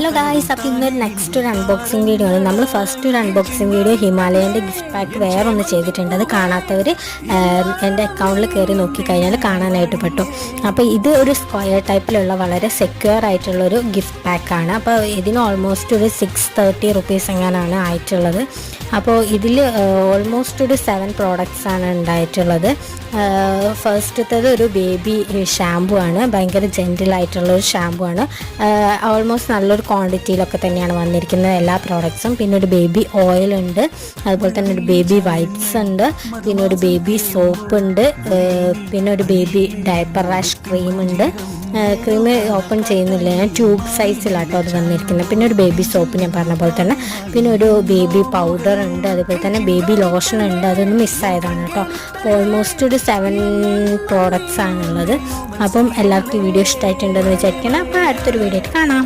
Hello guys, അപ്പോൾ ഇന്നൊരു next ഒരു അൺബോക്സിങ് വീഡിയോ ആണ്. നമ്മൾ ഫസ്റ്റ് ഒരു അൺബോക്സിങ് വീഡിയോ ഹിമാലയൻ്റെ ഗിഫ്റ്റ് പാക്ക് വേറെ ഒന്ന് ചെയ്തിട്ടുണ്ട്. അത് കാണാത്തവർ എൻ്റെ അക്കൗണ്ടിൽ കയറി നോക്കിക്കഴിഞ്ഞാൽ കാണാനായിട്ട് പറ്റും. അപ്പോൾ ഇത് ഒരു സ്ക്വയർ ടൈപ്പിലുള്ള വളരെ സെക്യൂർ ആയിട്ടുള്ളൊരു ഗിഫ്റ്റ് പാക്കാണ്. അപ്പോൾ ഇതിന് ഓൾമോസ്റ്റ് ഒരു 630 റുപ്പീസ് എങ്ങനെയാണ് ആയിട്ടുള്ളത്. അപ്പോൾ ഇതിൽ ഓൾമോസ്റ്റ് ഒരു 7 പ്രോഡക്റ്റ്സ് ആണ് ഉണ്ടായിട്ടുള്ളത്. ഫസ്റ്റത്തത് ഒരു ബേബി ഷാമ്പു ആണ്. ഭയങ്കര ജെൻറ്റിലായിട്ടുള്ളൊരു ഷാമ്പു ആണ്. ഓൾമോസ്റ്റ് നല്ലൊരു ക്വാണ്ടിറ്റിയിലൊക്കെ തന്നെയാണ് വന്നിരിക്കുന്നത് എല്ലാ പ്രോഡക്ട്സും. പിന്നെ ഒരു ബേബി ഓയിൽ ഉണ്ട്, അതുപോലെ തന്നെ ഒരു ബേബി വൈപ്സ് ഉണ്ട്, പിന്നെ ഒരു ബേബി സോപ്പ് ഉണ്ട്, പിന്നെ ഒരു ബേബി ഡയപ്പർ റാഷ് ക്രീം ഉണ്ട്. ക്രീം ഓപ്പൺ ചെയ്യുന്നില്ല, ഞാൻ ട്യൂബ് സൈസിലാട്ടോ അത് വന്നിരിക്കുന്നത്. പിന്നെ ഒരു ബേബി സോപ്പ് ഞാൻ പറഞ്ഞ പോലെ തന്നെ, പിന്നെ ഒരു ബേബി പൗഡർ ഉണ്ട്, അതുപോലെ തന്നെ ബേബി ലോഷൻ ഉണ്ട്. അതൊന്നും മിസ്സായതാണ് കേട്ടോ. ഓൾമോസ്റ്റ് ഒരു 7 പ്രോഡക്ട്സ് ആണുള്ളത്. അപ്പം എല്ലാവർക്കും വീഡിയോ ഇഷ്ടമായിട്ടുണ്ടെന്ന് വിചാരിക്കണം. അപ്പോൾ അടുത്തൊരു വീഡിയോ ആയിട്ട് കാണാം.